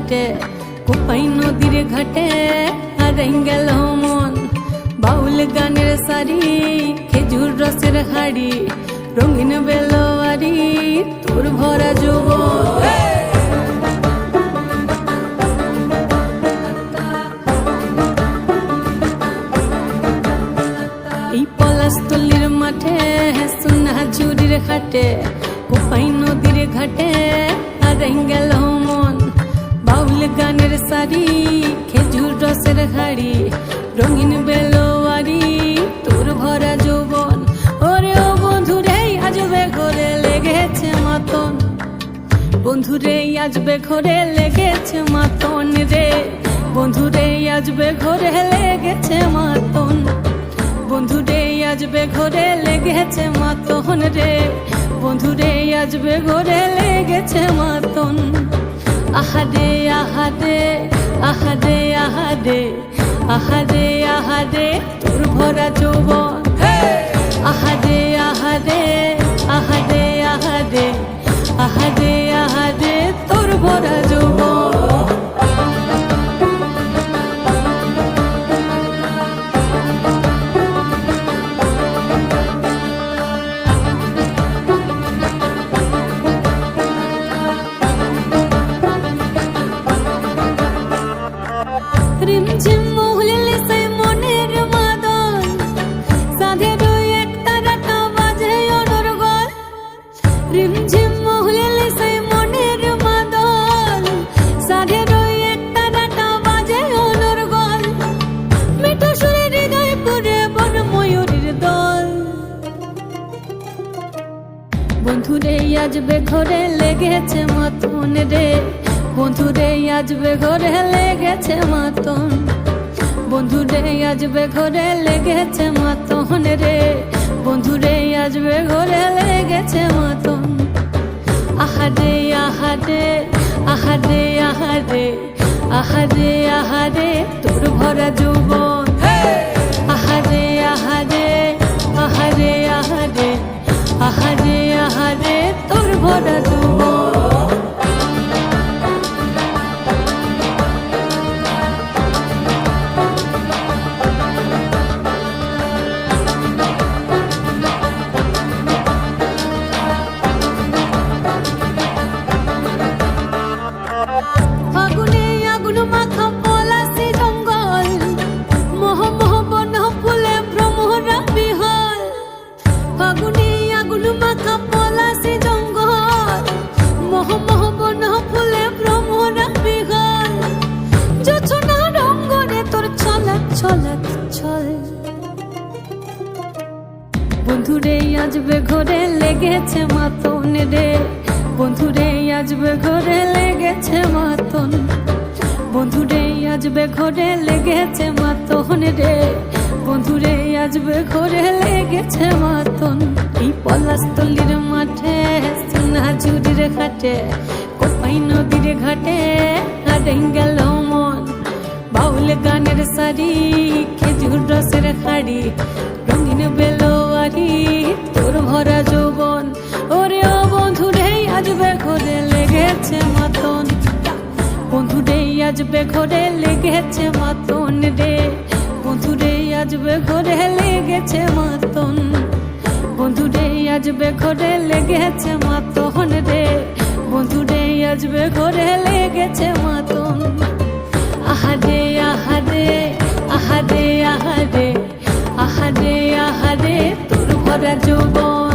হাটে কোপাই নদীর ঘাটে হারাই গেল মন বাউল গানের সারি খেজুর রসের হাড়ি রঙিন বেলোয়ারি তোর ভরা যৌবন এই পলাশতলির মাঠে সোনা ঝুরির হাটে কোপাই নদীর ঘাটে হারাই গেল মন বাউল গানের সারি খেজুর রসের হাড়ি রঙিন বেলোয়ারি তোর ভরা যৌবন ওরে ও বন্ধুরে আজবে ঘরে লেগেছে মাতন বন্ধুরে আজবে ঘরে লেগেছে মাতন রে বন্ধুরে আজবে ঘরে লেগেছে মাতন বন্ধুরে আজবে ঘরে লেগেছে মাতন রে বন্ধুরে আজবে ঘরে লেগেছে মাতন আহারে আহারে আহারে আহারে আহারে আহারে তোর ভরা যৌবন আহারে আহারে আহারে আহারে আহারে আহারে তোর ভরা যৌবন রিমঝিম মহুলিলে সেই মনের মাদল সাধের এক তারাটা বাজে অনর্গল রিমঝিম মহুলিলে সেই মনের মাদল সাধের এক তারাটা বাজে অনর্গল মিঠো সুরে হৃদয় পুরে বন ময়ূরীর দল বন্ধুরে আজবে ঘরে লেগেছে মাতন রে বন্ধুরে আজবে ঘরে লেগেছে মাতন বন্ধুরে আজবে ঘরে লেগেছে মাতন রে বন্ধুরে আজবে ঘরে লেগেছে মাতন আহারে আহারে আহারে আহারে আহারে আহারে তোর ভরা যৌবন আহারে আহারে আহারে আহারে আহারে আহারে তোর ভরা যৌবন ফাগুনে আগুন মাখা পলাশি জঙ্গল মোহ মোহ বন ফুলে ভ্রমরা বিহল ফাগুনে আগুন মাখা পলাশি জঙ্গল মোহ মোহ বন ফুলে ভ্রমরা বিহল জোছনা রঙ্গনে তোর ছলক ছলক ছল বন্ধুরে আজবে ঘরে লেগেছে মাতন রে বন্ধুরে আজবে ঘরে লেগেছে মাতন বন্ধুরে আজবে ঘরে লেগেছে মাতন রে বন্ধুরে আজবে ঘরে লেগেছে মাতন এই পলাশতলির মাঠে সোনা ঝুরির ঘাটে কোপাই নদীর ঘাটে হারাই গেল মন বাউল গানের সারি খেজুর রসের হাড়ি রঙিন বেলোয়ারি তোর ভরা যৌবন ওরে ও বন্ধুরে আজবে ঘরে লেগেছে মাতন বন্ধুরে আজবে ঘরে লেগেছে মাতন রে বন্ধুরে আজবে ঘরে লেগেছে মাতন বন্ধুরে আজবে ঘরে লেগেছে মাতন রে বন্ধুরে আজবে ঘরে লেগেছে মাতন আহারে আহারে আহারে আহারে আহারে আহারে তোর ভরা যৌবন